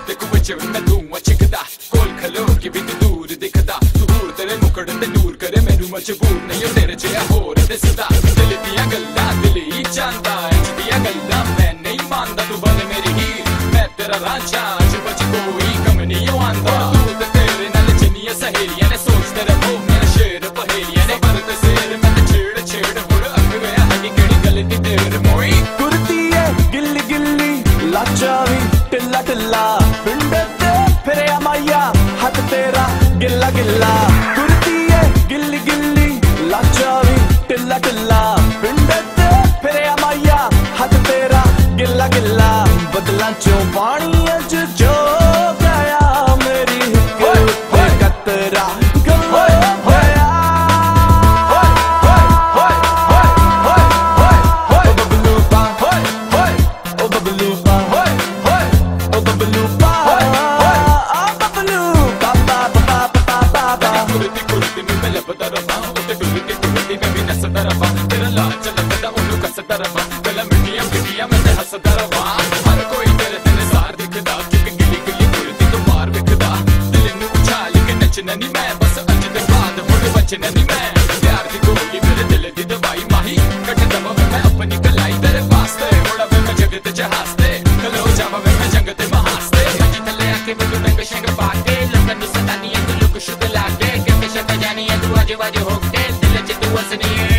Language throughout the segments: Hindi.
देखो बच्चे मैं धुआं छिकदा कोल खलो के भी तू दूर दिखदा दूर तेरे मुकड़ ते नूर करे मैनू मजबूर नहीं तेरे जिहा होर दिसदा दिल दियां गल्लां दिल ही जानदा इंज दियां गल्लां मैं नहीं मानदा तू बन मेरी हीर मैं तेरा रांझा अज बच कोई कम नहीं आंदा तू ते तेरे नाल जिन्नियां सहेलियां ने सोचदे रहो मेरा शेर पहेलियां ने पर ते सिर मैं ते छेड़ छेड़ हुण अग गया है कि केड़ी गल दी तेरे मोई कुर्ती है गिल्ली गिल्ली लाचा भी टिल्ला टिल्ला पिंड ते फिर माया हाथ तेरा गिल्ला गिल्ला कुर्ती है गिल्ली गिल्ली लाचा भी टिल्ला टिल्ला पिंड ते फिर माया हाथ तेरा गिल्ला गिल्ला बदला चो पानी अज जो गया मेरी कतरा नहीं मैं बस अज दे बाद हुण बचना नहीं मैं प्यार दी गोली मेरे दिल दी दवाई माही कट दम मैं अपनी कलाई तेरे वास्ते उड़ा मैं जगत च हंसते खलो जावा मैं जंग ते महास्ते अज थले आके तू रंग शंग पाके लोकां नु सतानी तू लुक शुक लागे के शत जानी तू आज वाज होके दिल च तू हसनी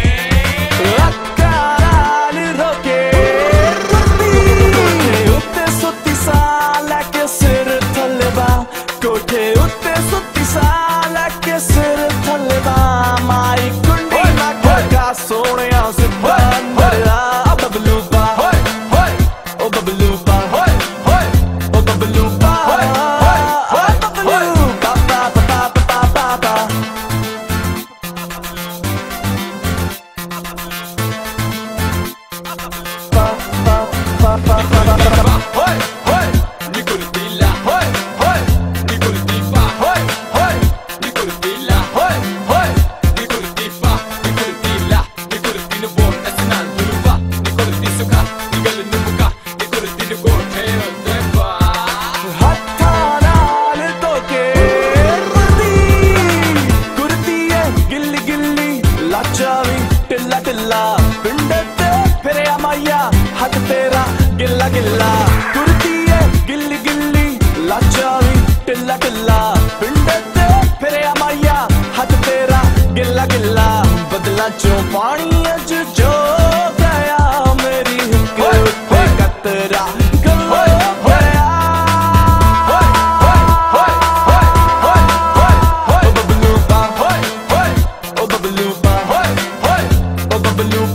टिल्ला टिल्ला पिंड ते फिर माया हाथ तेरा गिल्ला गिल्ला कुर्ती है गिल्ली गिल्ली लाचा भी टिल्ला टिल्ला पिंड ते फिर माया हाथ तेरा गिल्ला गिल्ला बदला चो पानी अज जो गया मेरी कतरा Bubble